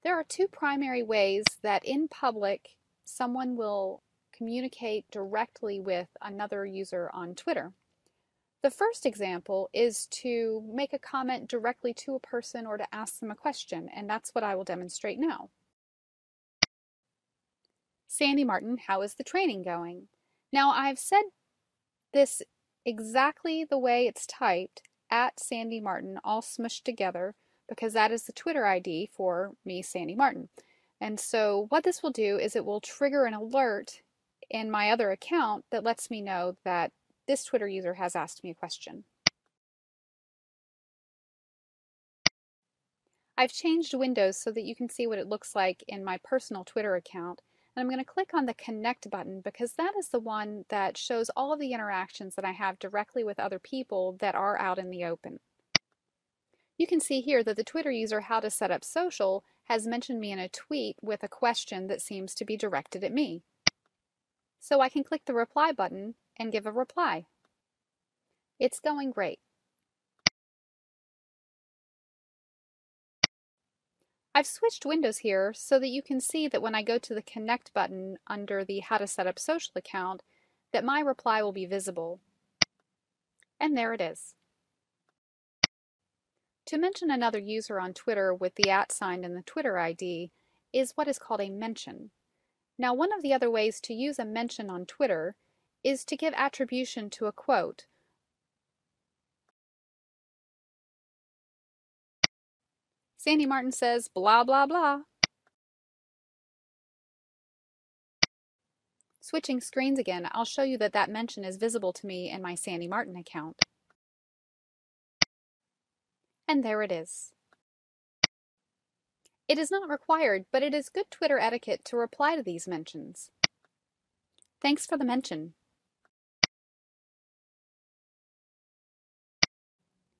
There are two primary ways that in public someone will communicate directly with another user on Twitter. The first example is to make a comment directly to a person or to ask them a question, and that's what I will demonstrate now. Sandy Martin, how is the training going? Now, I've said this exactly the way it's typed, at Sandy Martin, all smushed together, because that is the Twitter ID for me, Sandy Martin. And so what this will do is it will trigger an alert in my other account that lets me know that this Twitter user has asked me a question. I've changed windows so that you can see what it looks like in my personal Twitter account. And I'm going to click on the Connect button because that is the one that shows all of the interactions that I have directly with other people that are out in the open. You can see here that the Twitter user How to Set Up Social has mentioned me in a tweet with a question that seems to be directed at me. So I can click the reply button and give a reply. It's going great. I've switched windows here so that you can see that when I go to the Connect button under the How to Set Up Social account, that my reply will be visible. And there it is. To mention another user on Twitter with the @ sign and the Twitter ID is what is called a mention. Now, one of the other ways to use a mention on Twitter is to give attribution to a quote. Sandy Martin says, blah, blah, blah. Switching screens again, I'll show you that that mention is visible to me in my Sandy Martin account. And there it is. It is not required, but it is good Twitter etiquette to reply to these mentions. Thanks for the mention.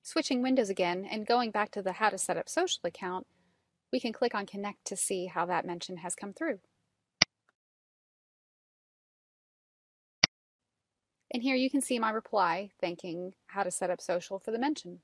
Switching windows again and going back to the How to Set Up Social account, we can click on Connect to see how that mention has come through. And here you can see my reply thanking How to Set Up Social for the mention.